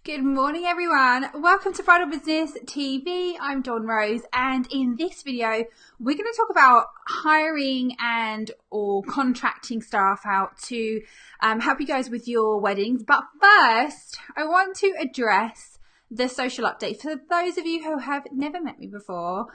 Good morning everyone, welcome to Bridal Business TV. I'm Dawn Rose, and in this video we're going to talk about hiring and or contracting staff out to help you guys with your weddings. But first I want to address the social update. For those of you who have never met me before,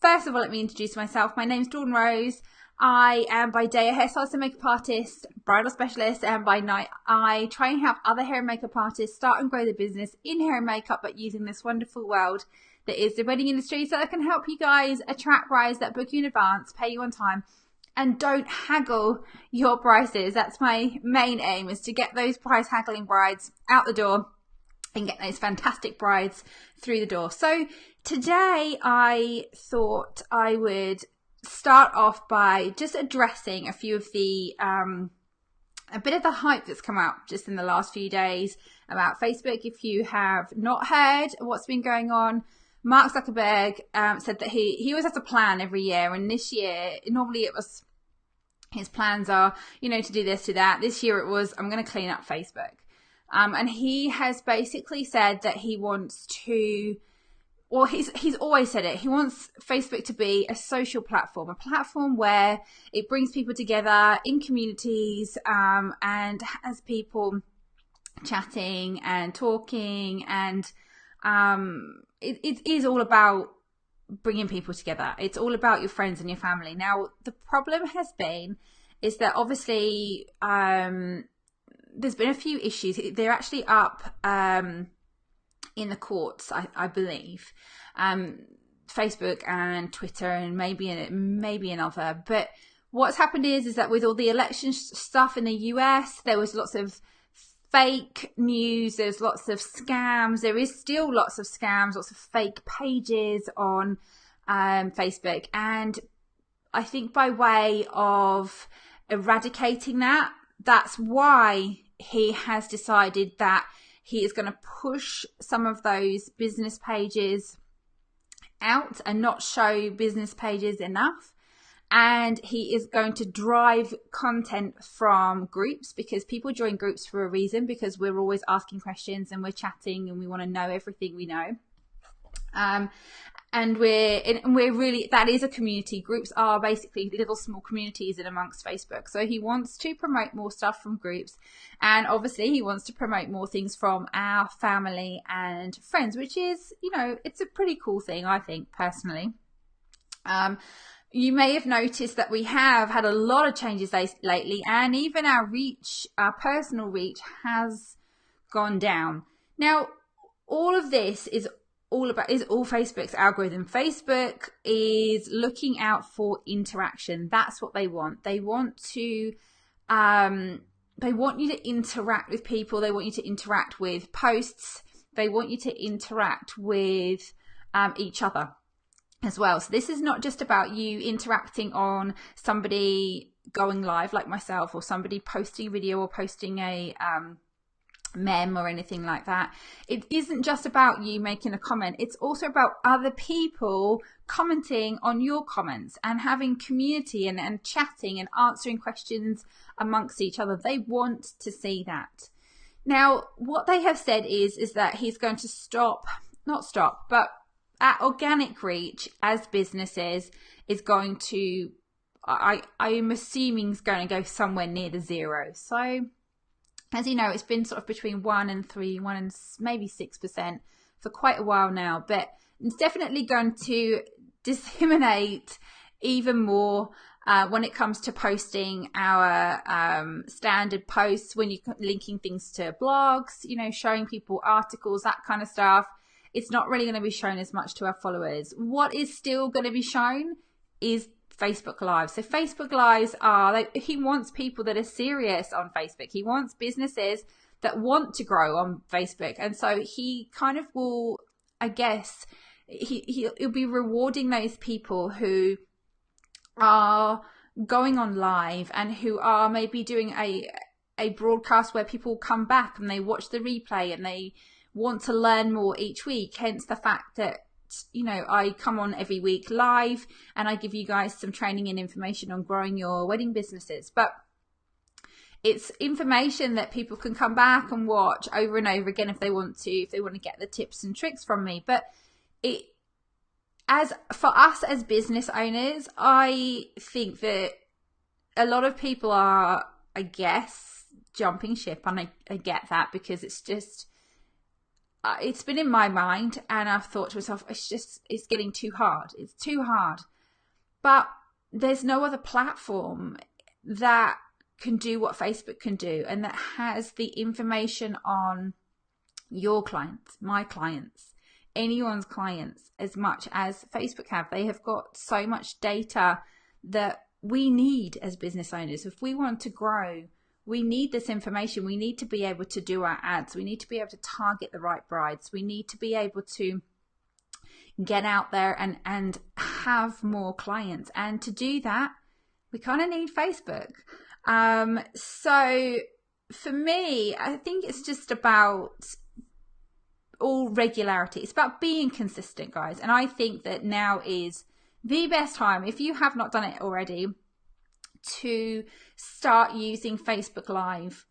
first of all, let me introduce myself. My name's Dawn Rose. I am by day a hairstylist and makeup artist, bridal specialist, and by night I try and help other hair and makeup artists start and grow their business in hair and makeup, but using this wonderful world that is the wedding industry, so I can help you guys attract brides that book you in advance, pay you on time, and don't haggle your prices. That's my main aim, is to get those price haggling brides out the door and get those fantastic brides through the door. So today I thought I would start off by just addressing a few of the a bit of the hype that's come out just in the last few days about Facebook. If you have not heard what's been going on, Mark Zuckerberg said that he always has a plan every year, and this year normally it was his plans are, you know, to do this, to that. This year it was, I'm going to clean up Facebook, and he has basically said that he wants to, well, he's always said it. He wants Facebook to be a social platform, a platform where it brings people together in communities and has people chatting and talking, and it is all about bringing people together. It's all about your friends and your family. Now, the problem has been is that obviously there's been a few issues. They're actually up in the courts, I believe, Facebook and Twitter and maybe another. But what's happened is that with all the election stuff in the US, there was lots of fake news. There's lots of scams. There is still lots of scams, lots of fake pages on Facebook. And I think by way of eradicating that, that's why he has decided that he is going to push some of those business pages out and not show business pages enough. And he is going to drive content from groups, because people join groups for a reason, because we're always asking questions and we're chatting and we want to know everything we know. And we're really, that is a community. Groups are basically little small communities in amongst Facebook. So he wants to promote more stuff from groups, and obviously he wants to promote more things from our family and friends, which is, you know, it's a pretty cool thing, I think, personally. You may have noticed that we have had a lot of changes lately, and even our reach, our personal reach, has gone down. Now, all of this is all Facebook's algorithm. Facebook is looking out for interaction. That's what they want. They want you to interact with people. They want you to interact with posts. They want you to interact with each other as well. So this is not just about you interacting on somebody going live like myself, or somebody posting a video or posting a meme or anything like that. It isn't just about you making a comment. It's also about other people commenting on your comments and having community and chatting and answering questions amongst each other. They want to see that. Now, what they have said is that he's going to but at organic reach as businesses is going to, I am assuming, is going to go somewhere near the zero. So as you know, it's been sort of between 1 and 3, 1 and maybe 6% for quite a while now, but it's definitely going to disseminate even more when it comes to posting our standard posts, when you're linking things to blogs, you know, showing people articles, that kind of stuff. It's not really going to be shown as much to our followers. What is still going to be shown is Facebook Live. So Facebook Lives he wants people that are serious on Facebook. He wants businesses that want to grow on Facebook. And so he kind of will, I guess, he'll be rewarding those people who are going on live and who are maybe doing a broadcast where people come back and they watch the replay and they want to learn more each week. Hence the fact that, you know, I come on every week live and I give you guys some training and information on growing your wedding businesses. But It's information that people can come back and watch over and over again if they want to get the tips and tricks from me. But as for us as business owners, I think that a lot of people are, I guess, jumping ship, and I get that, because it's just it's been in my mind, and I've thought to myself, it's getting too hard. It's too hard. But there's no other platform that can do what Facebook can do, and that has the information on your clients, my clients, anyone's clients, as much as Facebook have. They have got so much data that we need as business owners. If we want to grow, we need this information. We need to be able to do our ads. We need to be able to target the right brides. We need to be able to get out there and have more clients. And to do that, we kind of need Facebook. So for me, I think it's just about all regularity. It's about being consistent, guys. And I think that now is the best time, if you have not done it already, to start using Facebook Live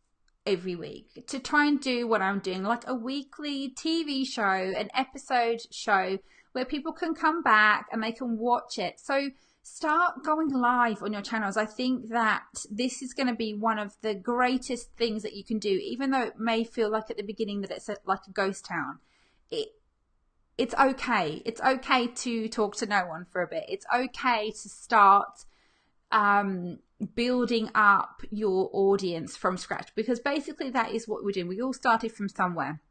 every week, to try and do what I'm doing, like a weekly TV show, an episode show where people can come back and they can watch it. So start going live on your channels. I think that this is going to be one of the greatest things that you can do, even though it may feel like at the beginning that it's like a ghost town. It's okay. It's okay to talk to no one for a bit. It's okay to start building up your audience from scratch, because basically that is what we're doing. We all started from somewhere.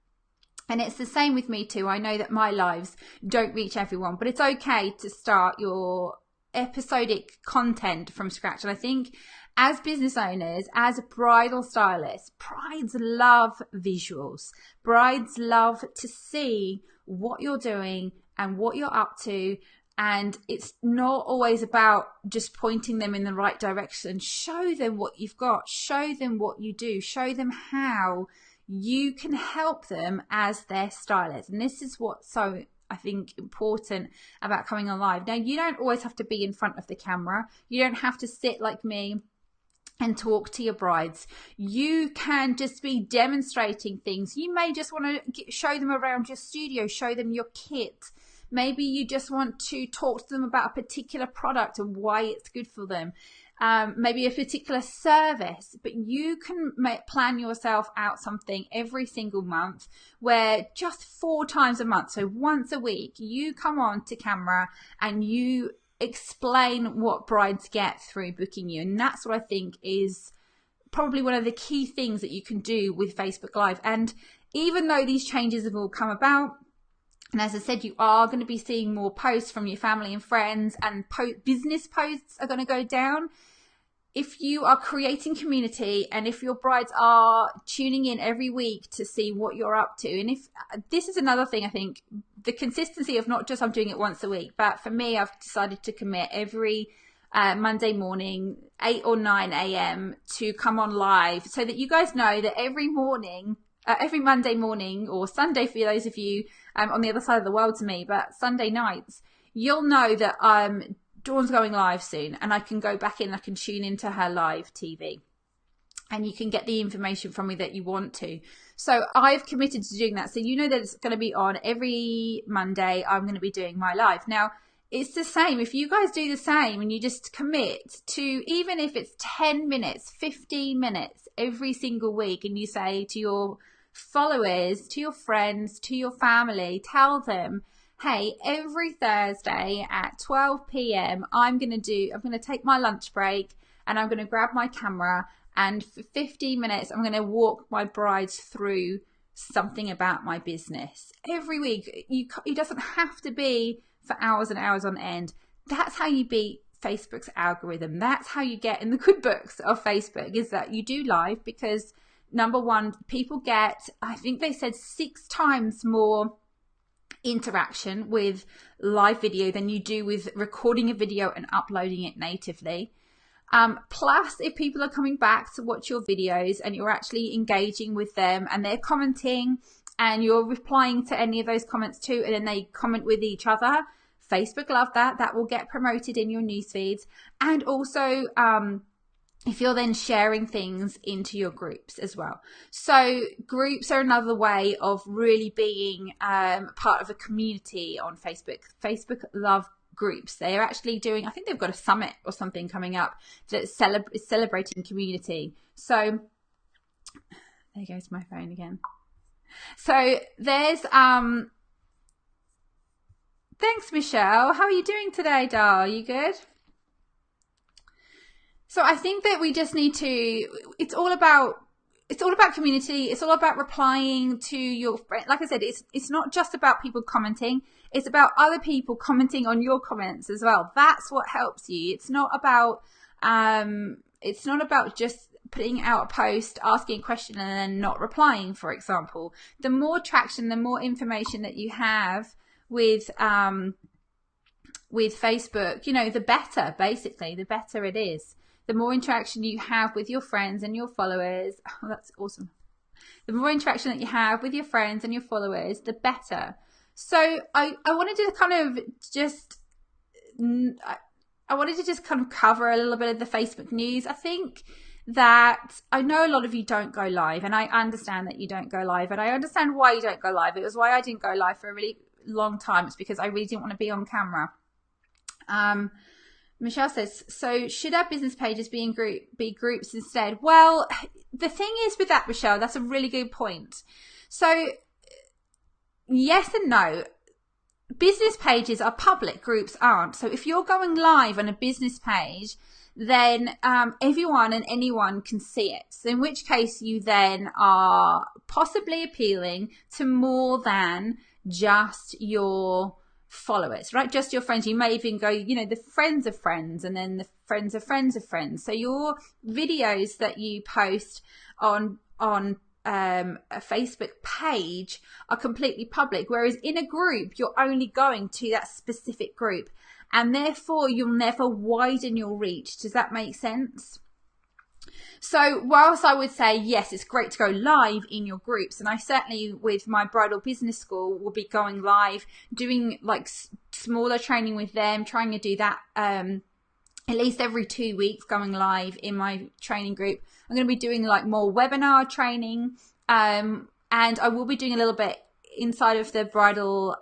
And it's the same with me too. I know that my lives don't reach everyone, but it's okay to start your episodic content from scratch. And I think as business owners, as bridal stylists, brides love visuals. Brides love to see what you're doing and what you're up to. And it's not always about just pointing them in the right direction. Show them what you've got. Show them what you do. Show them how you can help them as their stylist. And this is what's so, I think, important about coming on live. Now, you don't always have to be in front of the camera. You don't have to sit like me and talk to your brides. You can just be demonstrating things. You may just want to show them around your studio, show them your kit. Maybe you just want to talk to them about a particular product and why it's good for them. Maybe a particular service, but you can plan yourself out something every single month where just 4 times a month, so once a week, you come on to camera and you explain what brides get through booking you. And that's what I think is probably one of the key things that you can do with Facebook Live. And even though these changes have all come about, and as I said, you are going to be seeing more posts from your family and friends, and business posts are going to go down. If you are creating community, and if your brides are tuning in every week to see what you're up to, and if this is another thing, I think the consistency of not just I'm doing it once a week, but for me, I've decided to commit every Monday morning, 8 or 9 a.m. to come on live, so that you guys know that every morning, every Monday morning, or Sunday for those of you on the other side of the world to me, but Sunday nights, you'll know that Dawn's going live soon, and I can go back in, I can tune into her live TV, and you can get the information from me that you want to. So I've committed to doing that. So you know that it's going to be on every Monday. I'm going to be doing my live. Now, it's the same. If you guys do the same and you just commit to, even if it's 10 minutes, 15 minutes every single week, and you say to your followers, to your friends, to your family, tell them, hey, every Thursday at 12 p.m. I'm going to take my lunch break and I'm going to grab my camera, and for 15 minutes I'm going to walk my brides through something about my business. Every week, it doesn't have to be for hours and hours on end. That's how you beat Facebook's algorithm. That's how you get in the good books of Facebook, is that you do live, because number one, people get, I think they said 6 times more interaction with live video than you do with recording a video and uploading it natively. Plus, if people are coming back to watch your videos and you're actually engaging with them and they're commenting and you're replying to any of those comments too, and then they comment with each other, Facebook love that. That will get promoted in your news feeds. And also, if you're then sharing things into your groups as well. So groups are another way of really being part of a community on Facebook. Facebook love groups. They are actually doing, I think they've got a summit or something coming up that is celebrating community. So there goes my phone again. So there's thanks, Michelle. How are you doing today, doll? Are you good? So I think that we just need to, it's all about community. It's all about replying to your friend. Like I said, it's not just about people commenting. It's about other people commenting on your comments as well. That's what helps you. It's not about just putting out a post, asking a question and then not replying, for example. The more traction, the more information that you have with Facebook, you know, the better, basically, the better it is. The more interaction you have with your friends and your followers, oh, that's awesome. The more interaction that you have with your friends and your followers, the better. So I wanted to kind of just, I wanted to just kind of cover a little bit of the Facebook news. I think that I know a lot of you don't go live, and I understand that you don't go live, and I understand why you don't go live. It was why I didn't go live for a really long time. It's because I really didn't want to be on camera. Michelle says, so should our business pages be groups instead? Well, the thing is with that, Michelle, that's a really good point. So yes and no. Business pages are public, groups aren't. So if you're going live on a business page, then everyone and anyone can see it. So in which case you then are possibly appealing to more than just your followers, right? Just your friends. You may even go, you know, the friends of friends, and then the friends of friends of friends. So your videos that you post on a Facebook page are completely public, whereas in a group you're only going to that specific group, and therefore you'll never widen your reach. Does that make sense? So whilst I would say, yes, it's great to go live in your groups, and I certainly with my bridal business school will be going live, doing like smaller training with them, trying to do that at least every 2 weeks, going live in my training group. I'm going to be doing like more webinar training, and I will be doing a little bit inside of the bridal,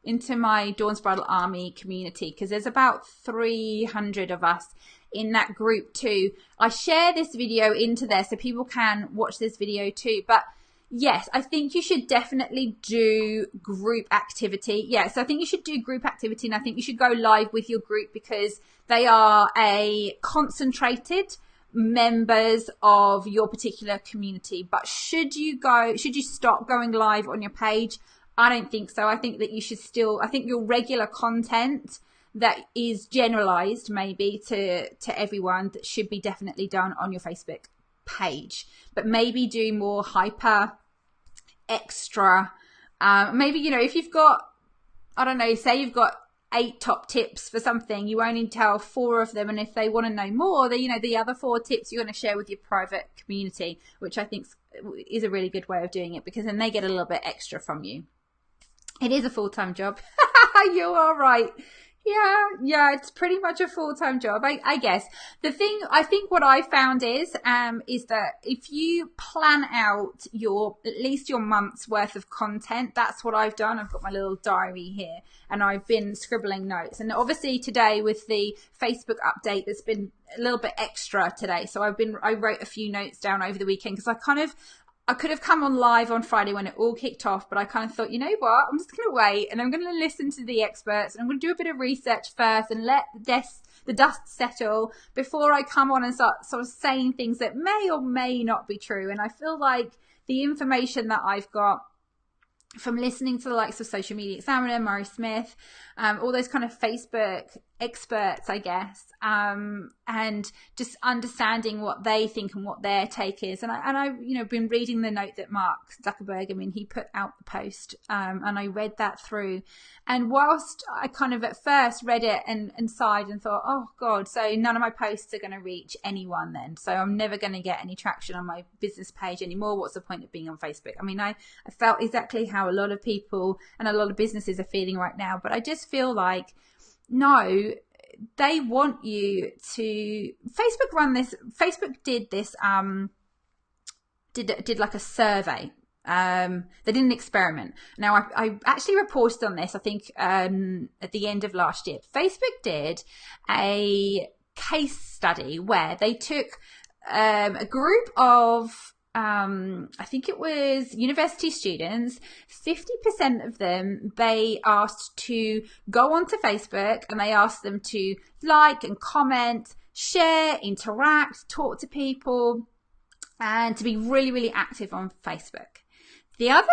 into my Dawn's Bridal Army community, because there's about 300 of us in that group too. I share this video into there so people can watch this video too. But yes, I think you should definitely do group activity. Yes, I think you should do group activity, and I think you should go live with your group because they are a concentrated members of your particular community. But should you stop going live on your page? I don't think so. I think that you should still, I think your regular content that is generalized maybe to everyone, that should be definitely done on your Facebook page, but maybe do more hyper extra, maybe, you know, if you've got, I don't know, say you've got 8 top tips for something, you only tell 4 of them, and if they want to know more, then, you know, the other 4 tips you're going to share with your private community, which I think is a really good way of doing it, because then they get a little bit extra from you. It is a full-time job. You are right. Yeah, it's pretty much a full-time job, I guess. The thing, I think what I found is that if you plan out at least your month's worth of content, that's what I've done. I've got my little diary here, and I've been scribbling notes. And obviously today with the Facebook update, there's been a little bit extra today. So I wrote a few notes down over the weekend, because I could have come on live on Friday when it all kicked off, but I kind of thought, you know what, I'm just going to wait, and I'm going to listen to the experts, and I'm going to do a bit of research first and let the dust settle before I come on and start sort of saying things that may or may not be true. And I feel like the information that I've got from listening to the likes of Social Media Examiner, Murray Smith, all those kind of Facebook experts, I guess, and just understanding what they think and what their take is. And I been reading the note that Mark Zuckerberg, he put out the post, and I read that through. And whilst I kind of at first read it and sighed and thought, oh God, so none of my posts are going to reach anyone then. So I'm never going to get any traction on my business page anymore. What's the point of being on Facebook? I felt exactly how a lot of people and a lot of businesses are feeling right now, but I just feel like, no, they want you to, Facebook did this, did like a survey. They did an experiment. Now, I actually reported on this, I think, at the end of last year. Facebook did a case study where they took a group of, I think it was university students. 50% of them, they asked to go onto Facebook, and they asked them to like and comment, share, interact, talk to people, and to be really, really active on Facebook. The other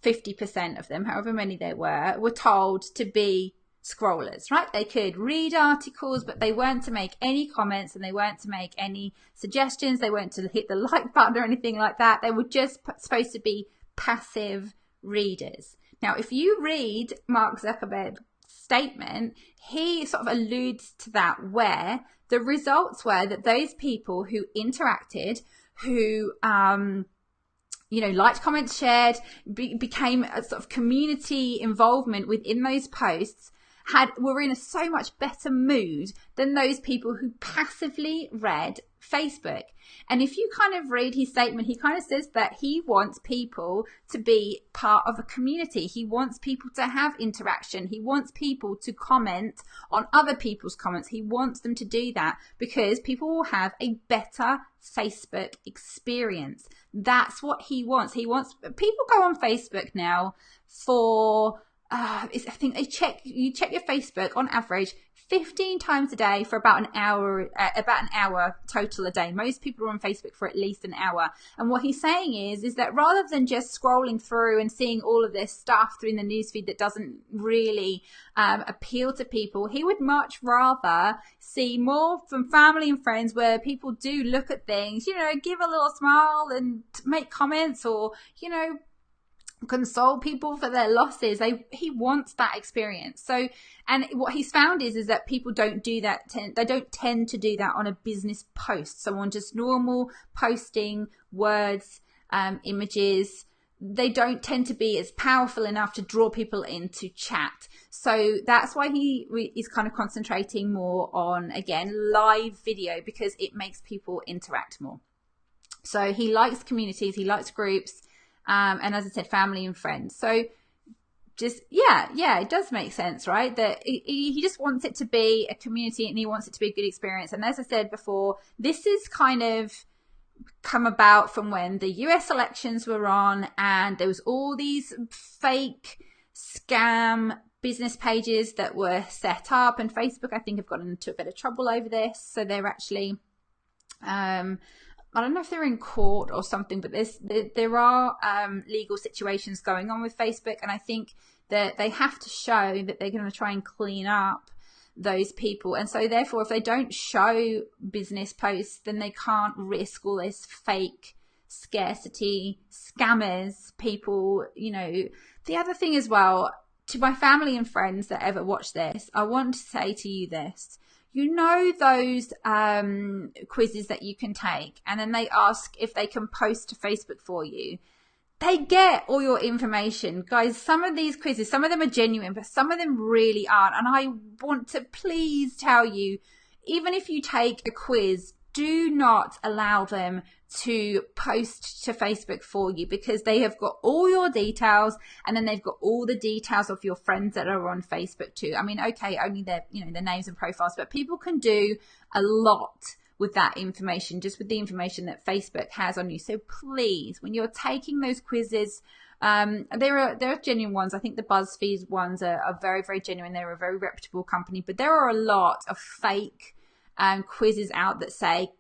50% of them, however many they were told to be scrollers, right? They could read articles, but they weren't to make any comments, and they weren't to make any suggestions. They weren't to hit the like button or anything like that. They were just supposed to be passive readers. Now, if you read Mark Zuckerberg's statement, he sort of alludes to that, where the results were that those people who interacted, who liked, comments, shared, became a sort of community involvement within those posts, were in a so much better mood than those people who passively read Facebook. And if you kind of read his statement, he kind of says that he wants people to be part of a community. He wants people to have interaction. He wants people to comment on other people's comments. He wants them to do that because people will have a better Facebook experience. That's what he wants. He wants people go on Facebook now for I think you check your Facebook on average 15 times a day for about an hour total a day. Most people are on Facebook for at least an hour. And what he's saying is that rather than just scrolling through and seeing all of this stuff through in the newsfeed that doesn't really appeal to people, he would much rather see more from family and friends where people do look at things, give a little smile and make comments, or, console people for their losses. He wants that experience. So, and what he's found is that people don't do that. They don't tend to do that on a business post. So on just normal posting, words, images, they don't tend to be as powerful enough to draw people into chat. So that's why he is kind of concentrating more on, again, live video, because it makes people interact more. So he likes communities, he likes groups, and as I said, family and friends. So just, it does make sense, right? That he just wants it to be a community, and he wants it to be a good experience. And as I said before, this is kind of come about from when the US elections were on, and there was all these fake scam business pages that were set up, and Facebook, I think, have gotten into a bit of trouble over this. So they're actually, I don't know if they're in court or something, but there are legal situations going on with Facebook, and I think that they have to show that they're going to try and clean up those people. And so therefore, if they don't show business posts, then they can't risk all this fake scarcity, scammers, people, The other thing as well, to my family and friends that ever watch this, I want to say to you this. Those quizzes that you can take, and then they ask if they can post to Facebook for you. They get all your information. Guys, some of these quizzes, some of them are genuine, but some of them really aren't. And I want to please tell you, even if you take a quiz, do not allow them to post to Facebook for you, because they have got all your details, and then they've got all the details of your friends that are on Facebook too. I mean, okay, only their names and profiles, but people can do a lot with that information, just with the information that Facebook has on you. So please, when you're taking those quizzes, there are genuine ones. I think the BuzzFeed ones are very, very genuine. They're a very reputable company, but there are a lot of fake quizzes out that say,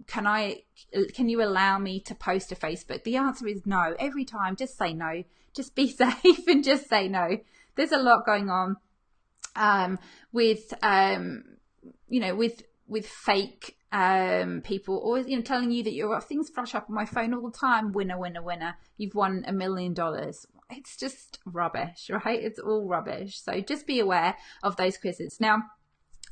can you allow me to post to Facebook? The answer is no. Every time, just say no. Just be safe and just say no. There's a lot going on with fake people always telling you that things flash up on my phone all the time. Winner, winner, winner. You've won $1 million. It's just rubbish, right? It's all rubbish. So just be aware of those quizzes. Now,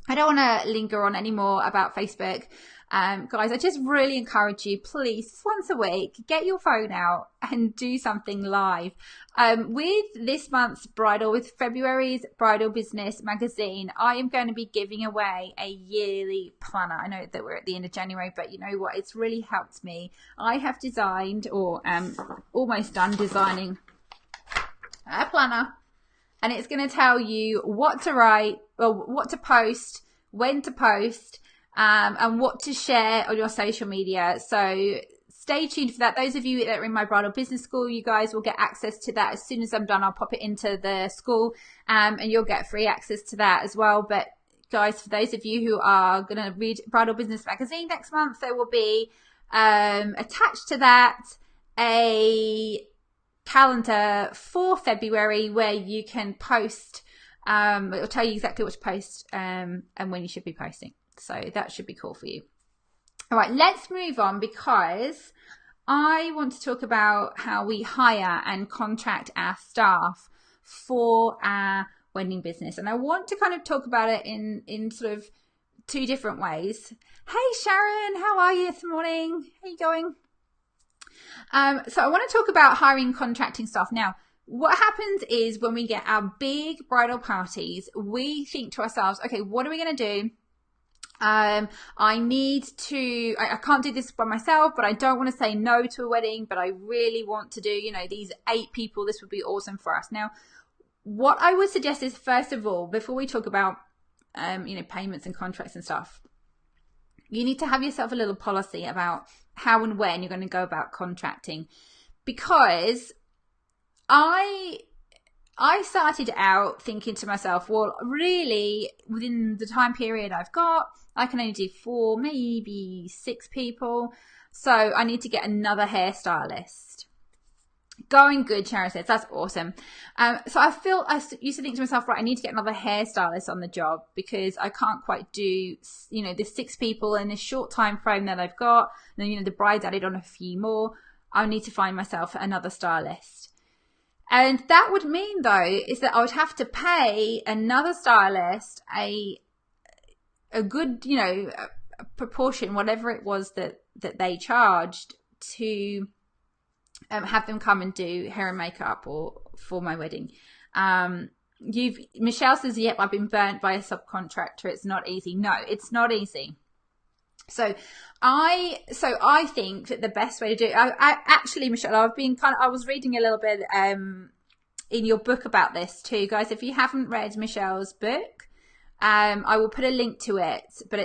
I don't want to linger on any more about Facebook. Guys, I just really encourage you, please, once a week, get your phone out and do something live. With this month's bridal, with February's Bridal Business magazine, I am going to be giving away a yearly planner. I know that we're at the end of January, but you know what? It's really helped me. I have designed, or almost done designing, a planner, and it's going to tell you what to write, or what to post, when to post, and what to share on your social media. So stay tuned for that. Those of you that are in my bridal business school, you guys will get access to that as soon as I'm done. I'll pop it into the school, and you'll get free access to that as well. But guys, for those of you who are going to read Bridal Business magazine next month, there will be attached to that a calendar for February where you can post. It'll tell you exactly what to post and when you should be posting. So that should be cool for you. All right, let's move on, because I want to talk about how we hire and contract our staff for our wedding business. And I want to kind of talk about it in sort of two different ways. Hey Sharon, how are you this morning? How are you going? So I want to talk about hiring and contracting staff. Now, what happens is when we get our big bridal parties, we think to ourselves, okay, what are we going to do? I can't do this by myself, but I don't want to say no to a wedding, but I really want to do, you know, these 8 people. This would be awesome for us. Now, what I would suggest is, first of all, before we talk about, you know, payments and contracts and stuff, you need to have yourself a little policy about how and when you're going to go about contracting. Because I started out thinking to myself, well, really, within the time period I've got, I can only do 4, maybe 6 people. So I need to get another hairstylist. Going good, Sharon says. That's awesome. So I used to think to myself, right, I need to get another hairstylist on the job, because I can't quite do, you know, the 6 people in this short time frame that I've got. And then, you know, the bride's added on a few more. I need to find myself another stylist. And that would mean, though, is that I would have to pay another stylist a good, you know, a proportion, whatever it was that they charged, to have them come and do hair and makeup or for my wedding. Michelle says, yep, I've been burnt by a subcontractor. It's not easy. No, it's not easy. So I think that the best way to do it, I actually, Michelle, I was reading a little bit in your book about this too, guys. If you haven't read Michelle's book, I will put a link to it. But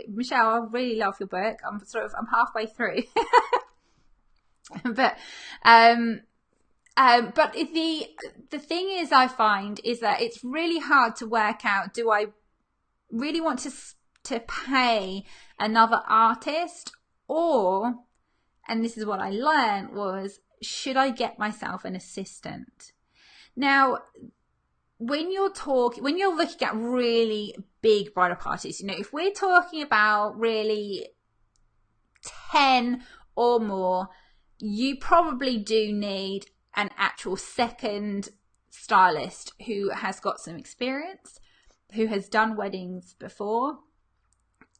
Michelle, I really love your book. I'm halfway through. But the thing is, I find is that it's really hard to work out, do I really want to pay another artist, or, and this is what I learned, was, should I get myself an assistant? Now, when you're looking at really big bridal parties, you know, if we're talking about really 10 or more, you probably do need an actual second stylist who has got some experience, who has done weddings before,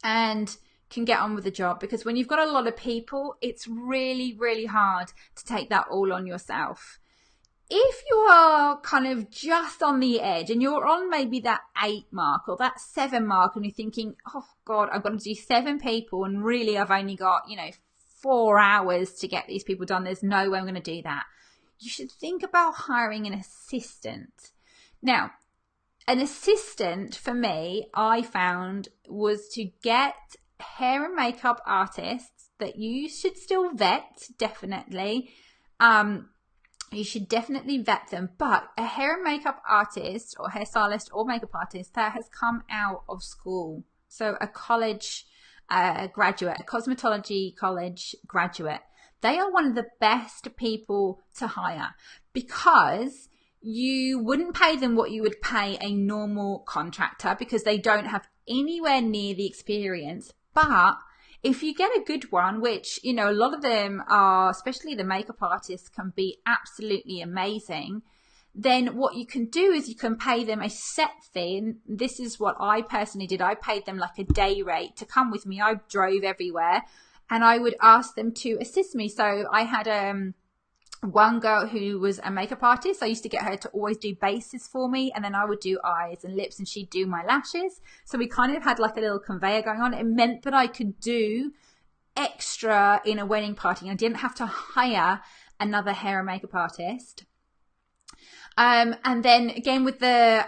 and can get on with the job. Because when you've got a lot of people, it's really, really hard to take that all on yourself. If you are kind of just on the edge and you're on maybe that 8 mark or that 7 mark, and you're thinking, oh God, I've got to do 7 people, and really I've only got, you know, 4 hours to get these people done. There's no way I'm going to do that. You should think about hiring an assistant. Now, an assistant for me, I found, was to get hair and makeup artists that you should still vet, definitely. You should definitely vet them, but a hair and makeup artist or hairstylist or makeup artist that has come out of school. So a college graduate, a cosmetology college graduate. They are one of the best people to hire, because you wouldn't pay them what you would pay a normal contractor, because they don't have anywhere near the experience. But if you get a good one, which, you know, a lot of them are, especially the makeup artists, can be absolutely amazing, then what you can do is you can pay them a set fee. And this is what I personally did. I paid them like a day rate to come with me. I drove everywhere and I would ask them to assist me. So I had one girl who was a makeup artist. I used to get her to always do bases for me, and then I would do eyes and lips and she'd do my lashes. So we kind of had like a little conveyor going on. It meant that I could do extra in a wedding party. I didn't have to hire another hair and makeup artist. And then again with a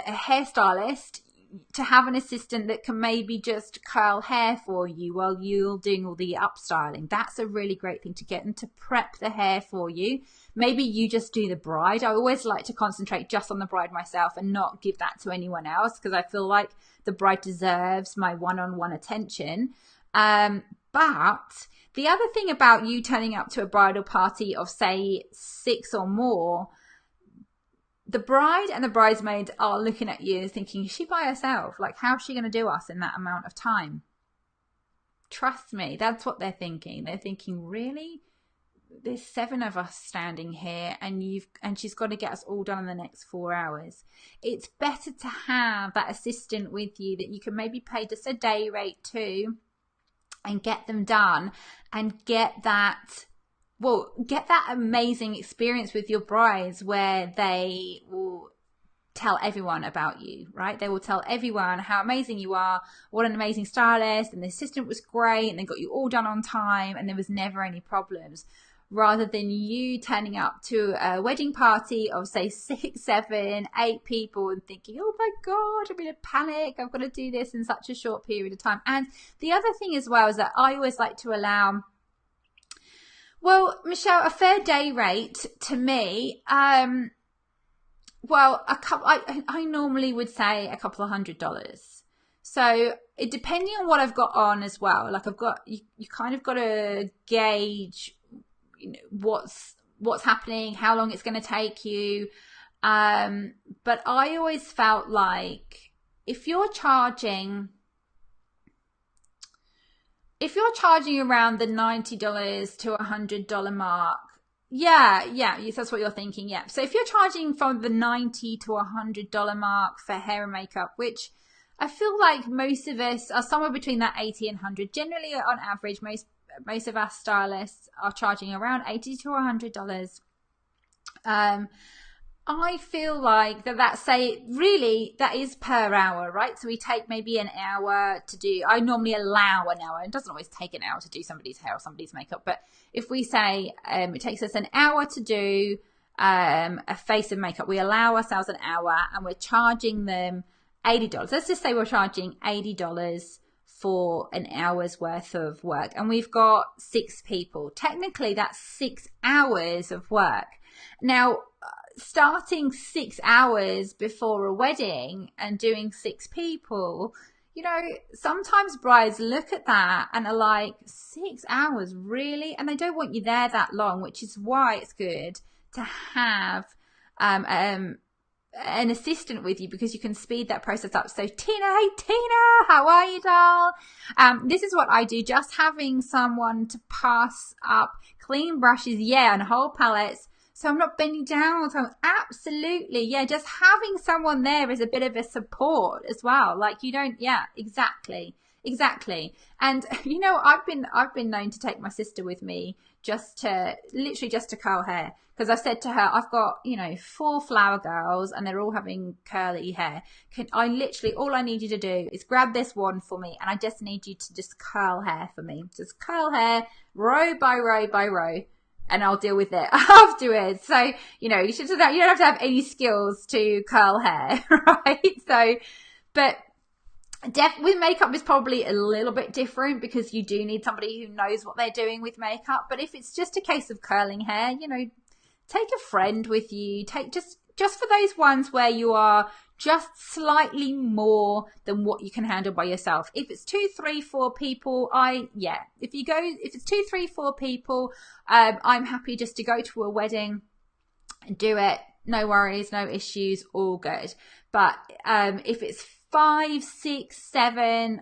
hairstylist, to have an assistant that can maybe just curl hair for you while you're doing all the upstyling. That's a really great thing, to get them to prep the hair for you. Maybe you just do the bride. I always like to concentrate just on the bride myself and not give that to anyone else, because I feel like the bride deserves my one-on-one attention. But the other thing about you turning up to a bridal party of, say, 6 or more, the bride and the bridesmaids are looking at you thinking, is she by herself? Like, how's she going to do us in that amount of time? Trust me, that's what they're thinking. They're thinking, really? There's 7 of us standing here and she's got to get us all done in the next 4 hours. It's better to have that assistant with you that you can maybe pay just a day rate to, and get them done and get that amazing experience with your brides where they will tell everyone about you, right? They will tell everyone how amazing you are, what an amazing stylist, and the assistant was great, and they got you all done on time, and there was never any problems. Rather than you turning up to a wedding party of, say, 6, 7, 8 people and thinking, oh my God, I'm in a panic, I've got to do this in such a short period of time. And the other thing as well is that I always like to allow, well, Michelle, a fair day rate to me, I normally would say a couple of $100. So it, depending on what I've got on as well, like you kind of got to gauge, you know, what's happening, how long it's going to take you. But I always felt like if you're charging around the $90 to $100 mark, yeah, that's what you're thinking. Yeah. So if you're charging from the $90 to $100 mark for hair and makeup, which I feel like most of us are somewhere between that 80 and 100. Generally, on average, most of our stylists are charging around $80 to $100. I feel like that is per hour, right? So we take maybe an hour to do, I normally allow an hour. It doesn't always take an hour to do somebody's hair or somebody's makeup, but if we say it takes us an hour to do a face and makeup, we allow ourselves an hour and we're charging them $80. Let's just say we're charging $80 for an hour's worth of work, and we've got 6 people. Technically, that's 6 hours of work. Now, starting 6 hours before a wedding and doing 6 people, you know, sometimes brides look at that and are like, 6 hours, really? And they don't want you there that long, which is why it's good to have an assistant with you, because you can speed that process up. So Tina, hey Tina, how are you, doll? This is what I do, just having someone to pass up clean brushes, and whole palettes, so I'm not bending down all the time. Absolutely, yeah, just having someone there is a bit of a support as well. Like, you don't, exactly. And you know, I've been known to take my sister with me just to curl hair, because I've said to her, I've got, you know, 4 flower girls and they're all having curly hair. All I need you to do is grab this wand for me, and I just need you to just curl hair for me. Just curl hair row by row by row, and I'll deal with it afterwards. So, you know, you don't have to have any skills to curl hair, right? So, but with makeup is probably a little bit different, because you do need somebody who knows what they're doing with makeup. But if it's just a case of curling hair, you know, take a friend with you. Take just for those ones where you are just slightly more than what you can handle by yourself. If it's 2, 3, 4 people, if it's 2, 3, 4 people, I'm happy just to go to a wedding and do it. No worries, no issues, all good. But if it's 5, 6, 7,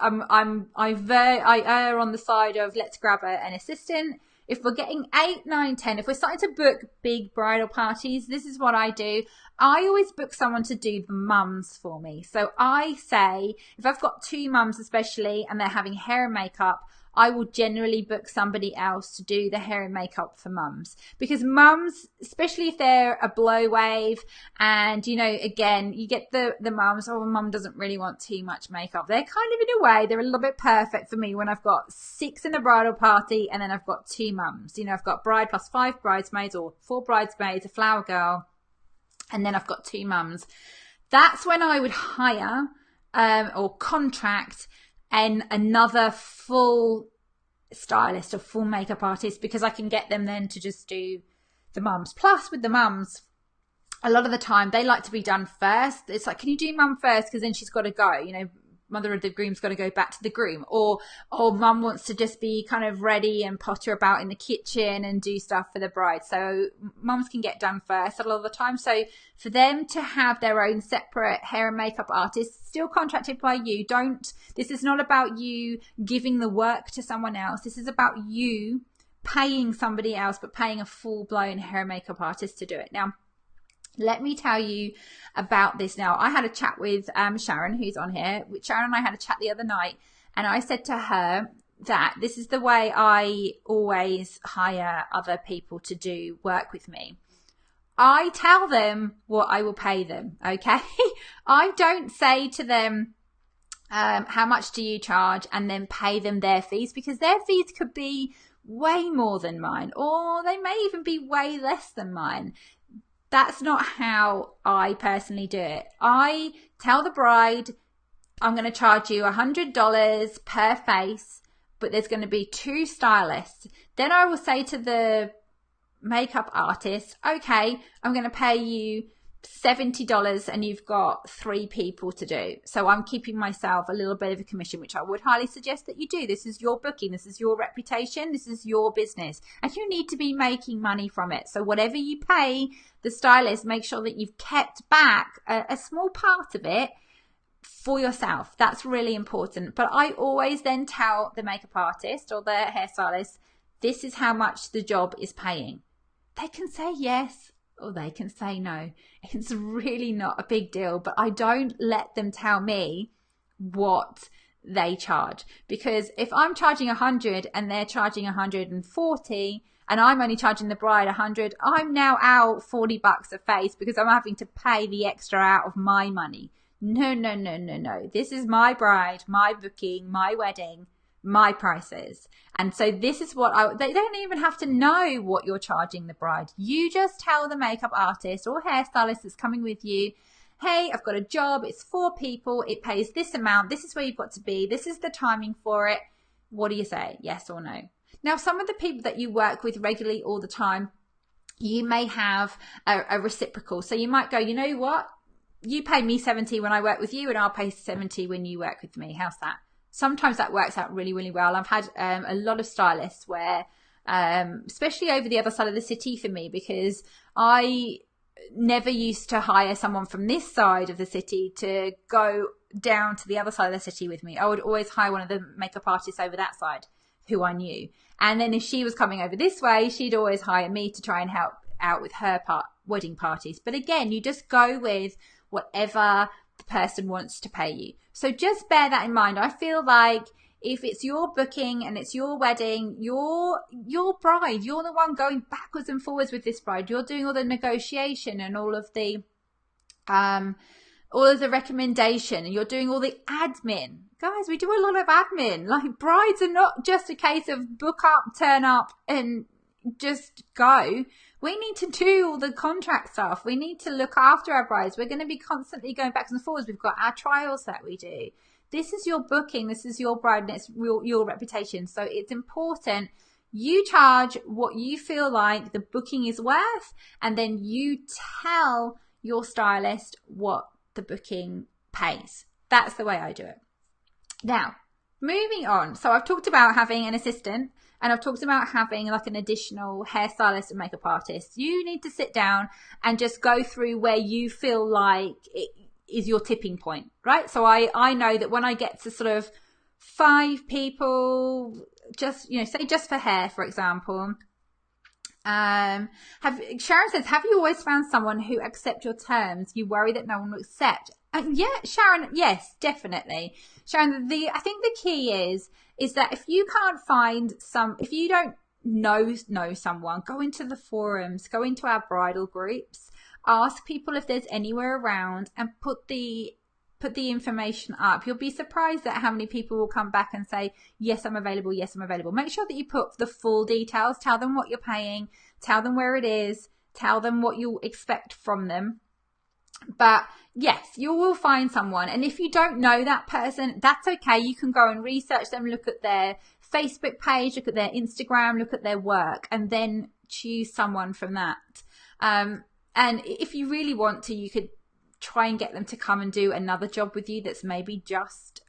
I err on the side of let's grab an assistant. if we're getting 8, 9, 10, if we're starting to book big bridal parties, this is what I do. I always book someone to do the mums for me. So I say, if I've got 2 mums especially, and they're having hair and makeup, I will generally book somebody else to do the hair and makeup for mums, because mums, especially if they're a blow wave, and you know, again, you get the mums, oh, mum doesn't really want too much makeup. They're kind of, in a way, they're a little bit perfect for me when I've got 6 in the bridal party and then I've got 2 mums. You know, I've got bride plus 5 bridesmaids, or 4 bridesmaids, a flower girl, and then I've got 2 mums. That's when I would hire or contract another full stylist or full makeup artist, because I can get them then to just do the mums. Plus, with the mums, a lot of the time they like to be done first. It's like, can you do mum first, because then she's got to go, you know, mother of the groom's got to go back to the groom, or mum wants to just be kind of ready and potter about in the kitchen and do stuff for the bride. So mums can get done first a lot of the time. So for them to have their own separate hair and makeup artist, still contracted by you, this is not about you giving the work to someone else. This is about you paying somebody else, but paying a full-blown hair and makeup artist to do it. Now, let me tell you about this now. I had a chat with Sharon, who's on here. Sharon and I had a chat the other night, and I said to her that this is the way I always hire other people to do work with me. I tell them what I will pay them, okay? I don't say to them, how much do you charge, and then pay them their fees, because their fees could be way more than mine, or they may even be way less than mine. That's not how I personally do it. I tell the bride, I'm going to charge you $100 per face, but there's going to be 2 stylists. Then I will say to the makeup artist, okay, I'm going to pay you $70 and you've got 3 people to do. So I'm keeping myself a little bit of a commission, which I would highly suggest that you do. This is your booking. This is your reputation. This is your business, and you need to be making money from it. So whatever you pay the stylist, make sure that you've kept back a small part of it for yourself. That's really important. But I always then tell the makeup artist or the hairstylist, this is how much the job is paying. They can say yes, or they can say no. It's really not a big deal, but I don't let them tell me what they charge, because if I'm charging 100 and they're charging 140 and I'm only charging the bride 100, I'm now out $40 a face, because I'm having to pay the extra out of my money. No. This is my bride, my booking, my wedding, my prices. And so this is what they don't even have to know what you're charging the bride. You just tell the makeup artist or hairstylist that's coming with you, hey, I've got a job, it's 4 people, it pays this amount, this is where you've got to be, this is the timing for it. What do you say? Yes or no? Now, some of the people that you work with regularly all the time, you may have a reciprocal. So you might go, you know what? You pay me 70 when I work with you, and I'll pay 70 when you work with me. How's that? Sometimes that works out really, really well. I've had a lot of stylists where, especially over the other side of the city for me, because I never used to hire someone from this side of the city to go down to the other side of the city with me. I would always hire one of the makeup artists over that side who I knew. And then if she was coming over this way, she'd always hire me to try and help out with her wedding parties. But again, you just go with whatever the person wants to pay you. So just bear that in mind. I feel like if it's your booking and it's your wedding, your bride, you're the one going backwards and forwards with this bride. You're doing all the negotiation and all of the recommendation, and you're doing all the admin. Guys, we do a lot of admin. Like, brides are not just a case of book up, turn up and just go. We need to do all the contract stuff. We need to look after our brides. We're going to be constantly going backwards and forwards. We've got our trials that we do. This is your booking. This is your bride, and it's your reputation. So it's important you charge what you feel like the booking is worth, and then you tell your stylist what the booking pays. That's the way I do it. Now, moving on. So I've talked about having an assistant, and I've talked about having like an additional hairstylist and makeup artist. You need to sit down and just go through where you feel like it is your tipping point, right? So I know that when I get to sort of 5 people, say just for hair, for example. Sharon says, have you always found someone who accepts your terms? You worry that no one will accept. Yeah, Sharon, yes, definitely. Sharon, I think the key is that if you can't find if you don't know someone, go into the forums, go into our bridal groups, ask people if there's anywhere around, and put the information up. You'll be surprised at how many people will come back and say, yes, I'm available. Yes, I'm available. Make sure that you put the full details. Tell them what you're paying. Tell them where it is. Tell them what you expect from them. But yes, you will find someone. And if you don't know that person, that's okay. You can go and research them, look at their Facebook page, look at their Instagram, look at their work, and then choose someone from that. And if you really want to, you could try and get them to come and do another job with you that's maybe just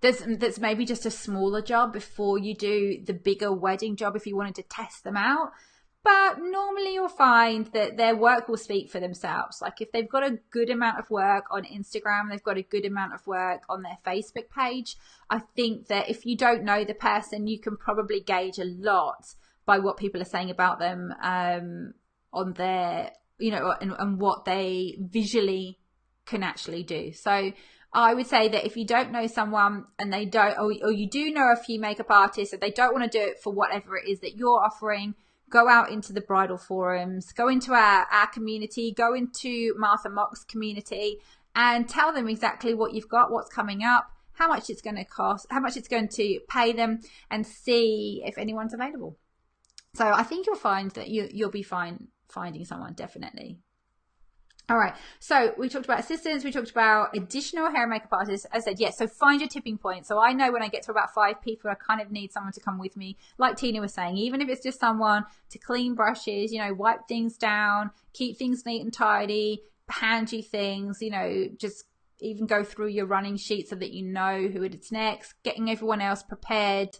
that's maybe just a smaller job before you do the bigger wedding job, if you wanted to test them out. But normally you'll find that their work will speak for themselves. Like if they've got a good amount of work on Instagram, they've got a good amount of work on their Facebook page, I think that if you don't know the person, you can probably gauge a lot by what people are saying about them on their, and what they visually can actually do. So I would say that if you don't know someone and they don't, or you do know a few makeup artists and they don't want to do it for whatever it is that you're offering, go out into the bridal forums, go into our community, go into Martha Mock's community, and tell them exactly what you've got, what's coming up, how much it's going to cost, how much it's going to pay them, and see if anyone's available. So I think you'll find that you'll be fine finding someone, definitely. All right, so we talked about assistants, we talked about additional hair and makeup artists. As I said, yes, so find your tipping point. So I know when I get to about 5 people, I kind of need someone to come with me. Like Tina was saying, even if it's just someone to clean brushes, wipe things down, keep things neat and tidy, hand you things, just even go through your running sheet so that you know who it's next, getting everyone else prepared,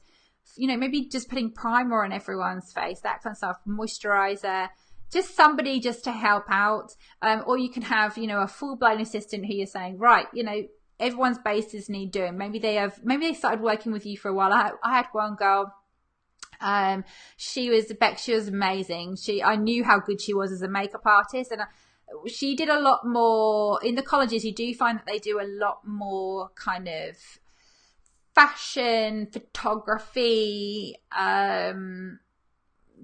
maybe just putting primer on everyone's face, that kind of stuff, moisturizer. Just somebody just to help out. Or you can have, a full-blown assistant who you're saying, right, everyone's bases need doing. Maybe they started working with you for a while. I had one girl, she was amazing. I knew how good she was as a makeup artist, and she did a lot more in the colleges. You do find that they do a lot more kind of fashion, photography,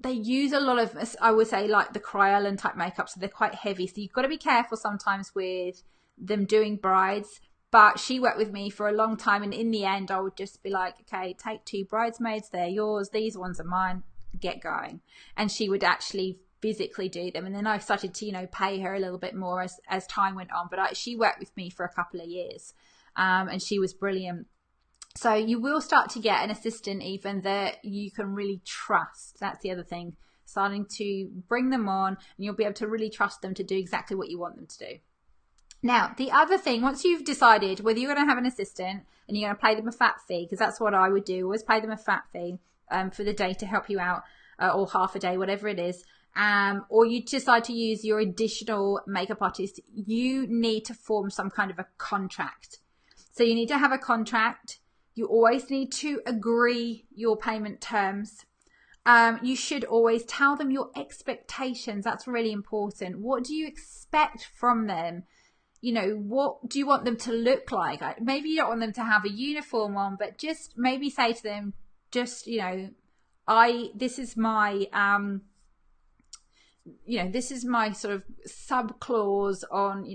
they use a lot of, I would say, like the Cryolin type makeup, so they're quite heavy. So you've got to be careful sometimes with them doing brides. But she worked with me for a long time, and in the end, I would just be like, okay, take 2 bridesmaids, they're yours, these ones are mine, get going. And she would actually physically do them. And then I started to, pay her a little bit more as time went on. But she worked with me for a couple of years, and she was brilliant. So you will start to get an assistant even that you can really trust. That's the other thing, starting to bring them on, and you'll be able to really trust them to do exactly what you want them to do. Now, the other thing, once you've decided whether you're going to have an assistant and you're going to pay them a fat fee, because that's what I would do, always pay them a fat fee for the day to help you out, or half a day, whatever it is, or you decide to use your additional makeup artist, you need to form some kind of a contract. So you need to have a contract. You always need to agree your payment terms. You should always tell them your expectations. That's really important. What do you expect from them? What do you want them to look like? Maybe you don't want them to have a uniform on, but just maybe say to them, this is my, this is my sort of sub clause on,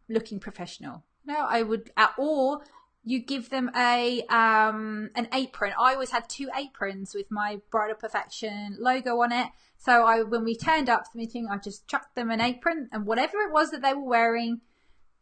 looking professional. I would, or you give them an apron. I always had 2 aprons with my Bridal Perfection logo on it. So when we turned up to the meeting, I just chucked them an apron, and whatever it was that they were wearing,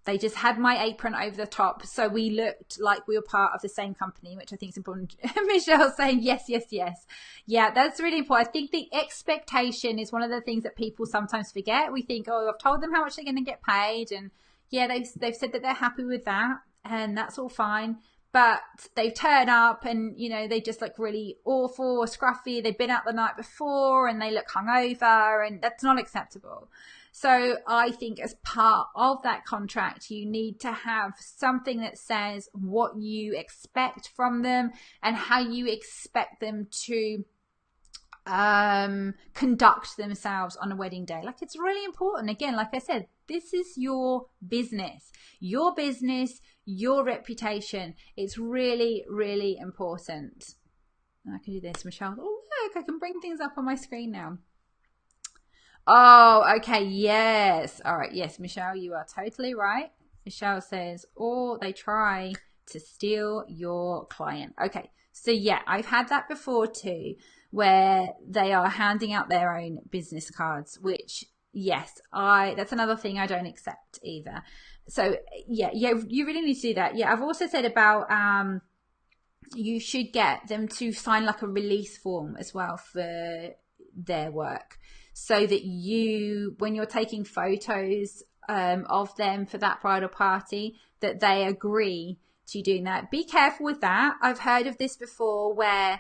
they just had my apron over the top. So we looked like we were part of the same company, which I think is important. Michelle's saying yes, yes, yes. Yeah, that's really important. I think the expectation is one of the things that people sometimes forget. We think, oh, I've told them how much they're going to get paid, and yeah, they've said that they're happy with that, and that's all fine. but they turn up and, you know, they just look really awful or scruffy. They've been out the night before and they look hungover, and that's not acceptable. So I think as part of that contract, you need to have something that says what you expect from them and how you expect them to conduct themselves on a wedding day. Like, it's really important. Again, like I said, this is your business, your reputation. It's really, really important. I can do this, Michelle. Oh, look, I can bring things up on my screen now. Oh, okay. Yes. All right. Yes, Michelle, you are totally right. Michelle says, or they try to steal your client. Okay. So yeah, I've had that before too, where they are handing out their own business cards, which, yes, that's another thing I don't accept either. So yeah, you really need to do that. Yeah, I've also said about you should get them to sign like a release form as well for their work, so that when you're taking photos of them for that bridal party, that they agree to doing that. Be careful with that. I've heard of this before where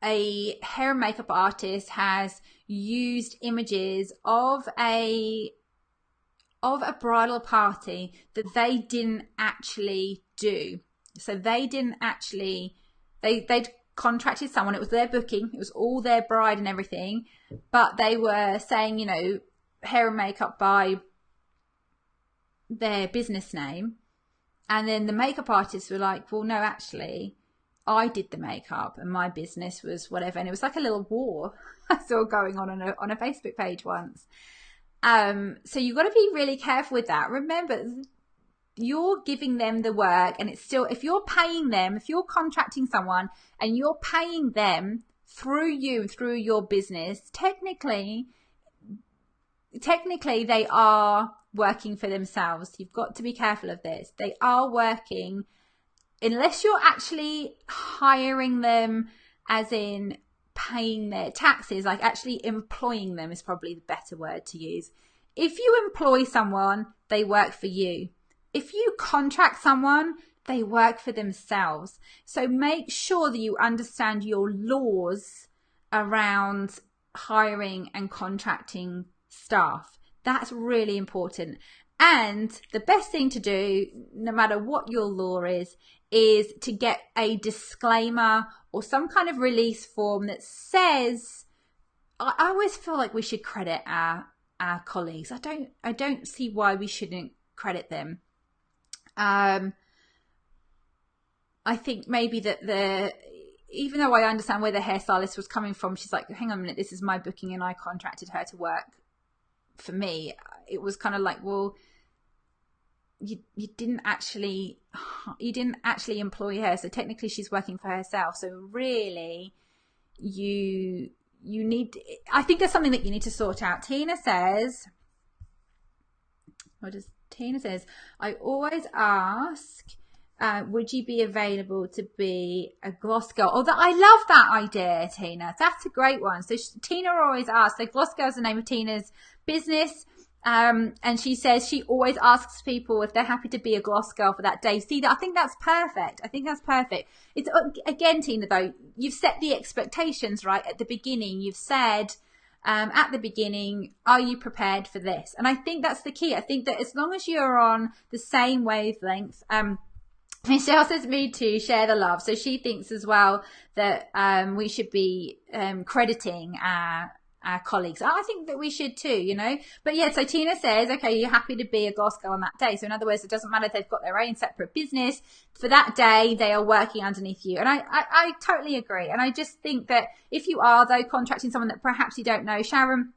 a hair and makeup artist has used images of a bridal party that they didn't actually do. So they didn't actually, they'd contracted someone, it was their booking, it was all their bride and everything, but they were saying, you know, hair and makeup by their business name. And then the makeup artists were like, well, no, actually, I did the makeup and my business was whatever. And it was like a little war I saw going on a Facebook page once. So you've got to be really careful with that. Remember, you're giving them the work, and it's still, if you're paying them, if you're contracting someone and you're paying them through your business, technically they are working for themselves. You've got to be careful of this. They are working, unless you're actually hiring them, as in paying their taxes, like actually employing them is probably the better word to use. If you employ someone, they work for you. If you contract someone, they work for themselves. So make sure that you understand your laws around hiring and contracting staff. That's really important. And the best thing to do, no matter what your law is to get a disclaimer or some kind of release form that says, I always feel like we should credit our colleagues. I don't see why we shouldn't credit them. I think maybe that even though I understand where the hairstylist was coming from, she's like, hang on a minute, this is my booking and I contracted her to work for me. It was kind of like, well, you didn't actually employ her, so technically she's working for herself. So really, you need, I think there's something that you need to sort out. Tina says, I always ask, would you be available to be a gloss girl? Oh, I love that idea, Tina. That's a great one. So Tina always asks. So Gloss Girl is the name of Tina's business. And she says she always asks people if they're happy to be a gloss girl for that day. See, I think that's perfect. It's, again, Tina, though, you've set the expectations right at the beginning. You've said at the beginning, are you prepared for this? And I think that's the key. I think that as long as you're on the same wavelength, Michelle says me too, share the love. So she thinks as well that we should be crediting our colleagues. I think that we should too, you know. But yeah, so Tina says, okay, you're happy to be a gloss girl on that day. So in other words, it doesn't matter if they've got their own separate business. For that day, they are working underneath you. And I totally agree. And I just think that if you are, though, contracting someone that perhaps you don't know, Sharon,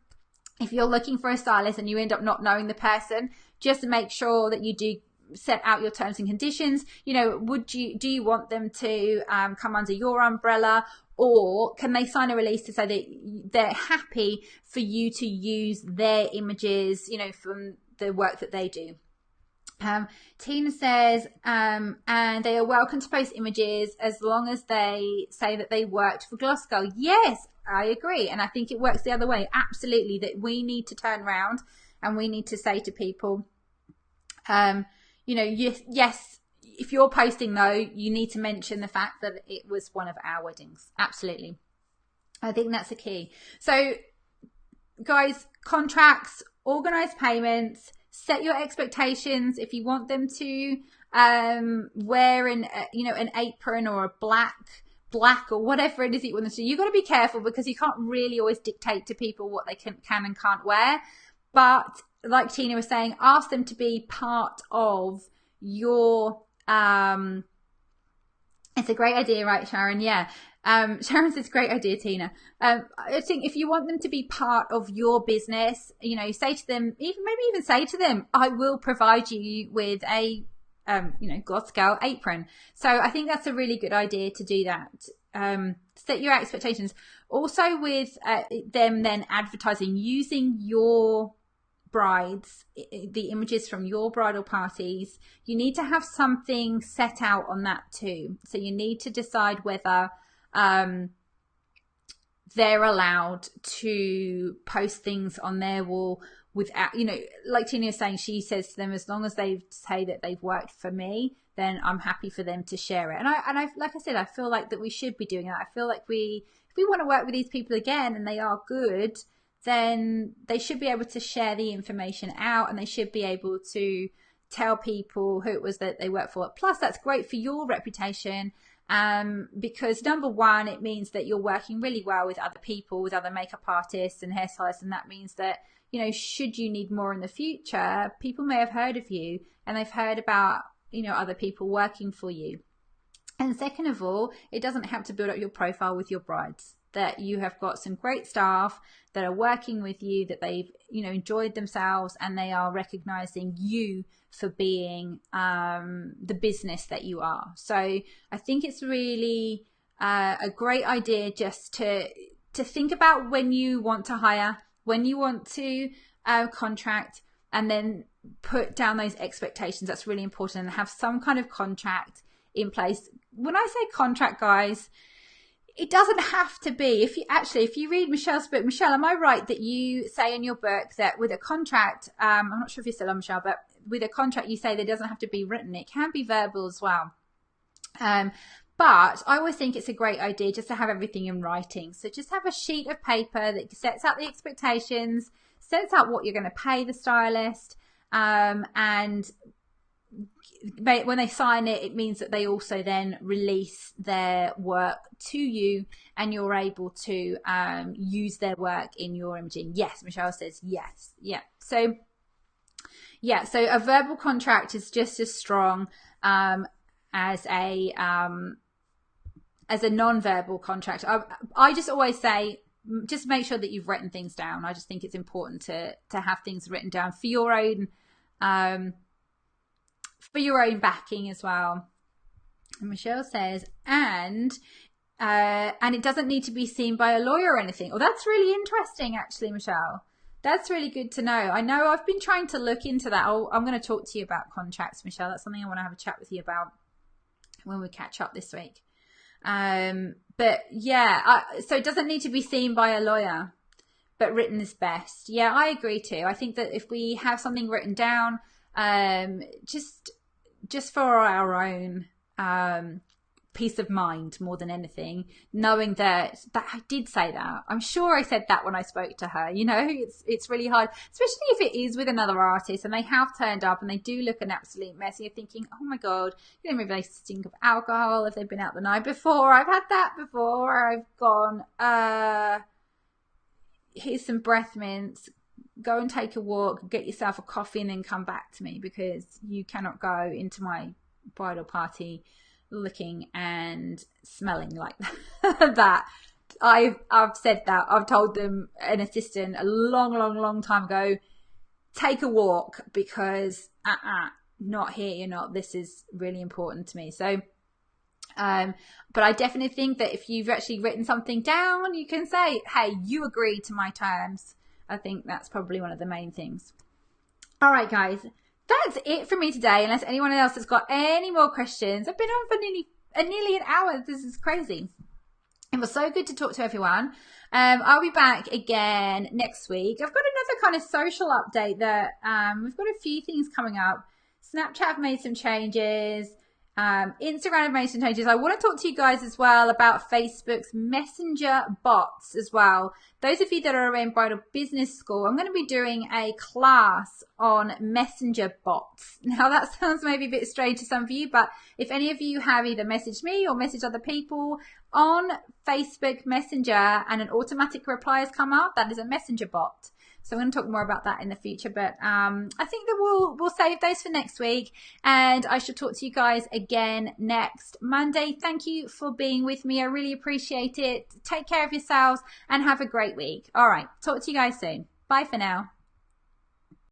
if you're looking for a stylist and you end up not knowing the person, just make sure that you do set out your terms and conditions. You know, do you want them to come under your umbrella, or can they sign a release to say that they're happy for you to use their images, you know, from the work that they do? Tina says, and they are welcome to post images as long as they say that they worked for Gloss Girl. Yes, I agree. And I think it works the other way. Absolutely, that we need to turn around and we need to say to people, yes, if you're posting though, you need to mention the fact that it was one of our weddings. Absolutely. I think that's the key. So guys, contracts, organize payments, set your expectations. If you want them to wear an apron or a black or whatever it is that you want them to do, you've got to be careful, because you can't really always dictate to people what they can and can't wear. But like Tina was saying, ask them to be part of your it's a great idea, right, Sharon? Yeah. Sharon says, great idea, Tina. I think if you want them to be part of your business, say to them, even say to them, I will provide you with a, Goth Girl apron. So I think that's a really good idea to do that. Set your expectations. Also with them then advertising, using your brides, the images from your bridal parties, you need to have something set out on that too. So you need to decide whether they're allowed to post things on their wall without, like Tina was saying, she says to them, as long as they say that they've worked for me, then I'm happy for them to share it. And I like I said, I feel like that we should be doing that. I feel like if we want to work with these people again and they are good, then they should be able to share the information out, and they should be able to tell people who it was that they work for. Plus, that's great for your reputation, because number one, it means that you're working really well with other people, with other makeup artists and hairstylists, and that means that, should you need more in the future, people may have heard of you and they've heard about, other people working for you. And second of all, it doesn't help to build up your profile with your brides, that you have got some great staff that are working with you, that they've, enjoyed themselves, and they are recognizing you for being the business that you are. So I think it's really a great idea just to think about when you want to hire, when you want to contract, and then put down those expectations. That's really important, and have some kind of contract in place. When I say contract, guys, it doesn't have to be, if you read Michelle's book, Michelle, am I right that you say in your book that with a contract, I'm not sure if you're still on, Michelle, but with a contract, you say there doesn't have to be written. It can be verbal as well. But I always think it's a great idea just to have everything in writing. So just have a sheet of paper that sets out the expectations, sets out what you're going to pay the stylist, and when they sign it, it means that they also then release their work to you, and you're able to use their work in your imaging. Yes, Michelle says yes. Yeah. So a verbal contract is just as strong as a non-verbal contract. I just always say, just make sure that you've written things down. I just think it's important to have things written down for your own backing as well. And Michelle says, and it doesn't need to be seen by a lawyer or anything. Oh, that's really interesting, actually, Michelle. That's really good to know. I know I've been trying to look into that. I'm going to talk to you about contracts, Michelle. That's something I want to have a chat with you about when we catch up this week. But yeah, so it doesn't need to be seen by a lawyer, but written is best. Yeah, I agree too. I think that if we have something written down, just for our own peace of mind more than anything, knowing that I did say that. I'm sure I said that when I spoke to her. It's really hard, especially if it is with another artist and they have turned up and they do look an absolute mess. You're thinking, oh my god, maybe they stink of alcohol if they've been out the night before. I've had that before. I've gone, here's some breath mints, go and take a walk, get yourself a coffee, and then come back to me, because you cannot go into my bridal party looking and smelling like that. I've said that. I've told them, an assistant, a long time ago, take a walk, because not here, you're not. This is really important to me. So but I definitely think that if you've actually written something down, you can say, hey, you agree to my terms. I think that's probably one of the main things. All right, guys, that's it for me today. Unless anyone else has got any more questions. I've been on for nearly an hour. This is crazy. It was so good to talk to everyone. I'll be back again next week. I've got another kind of social update that we've got a few things coming up. Snapchat have made some changes. Instagram have made some changes. I want to talk to you guys as well about Facebook's Messenger bots as well. Those of you that are in Bridal Business School, I'm going to be doing a class on Messenger bots. Now that sounds maybe a bit strange to some of you, but if any of you have either messaged me or messaged other people on Facebook Messenger and an automatic reply has come up, that is a Messenger bot. So I'm going to talk more about that in the future, but I think that we'll save those for next week, and I shall talk to you guys again next Monday. Thank you for being with me. I really appreciate it. Take care of yourselves and have a great week. All right, talk to you guys soon. Bye for now.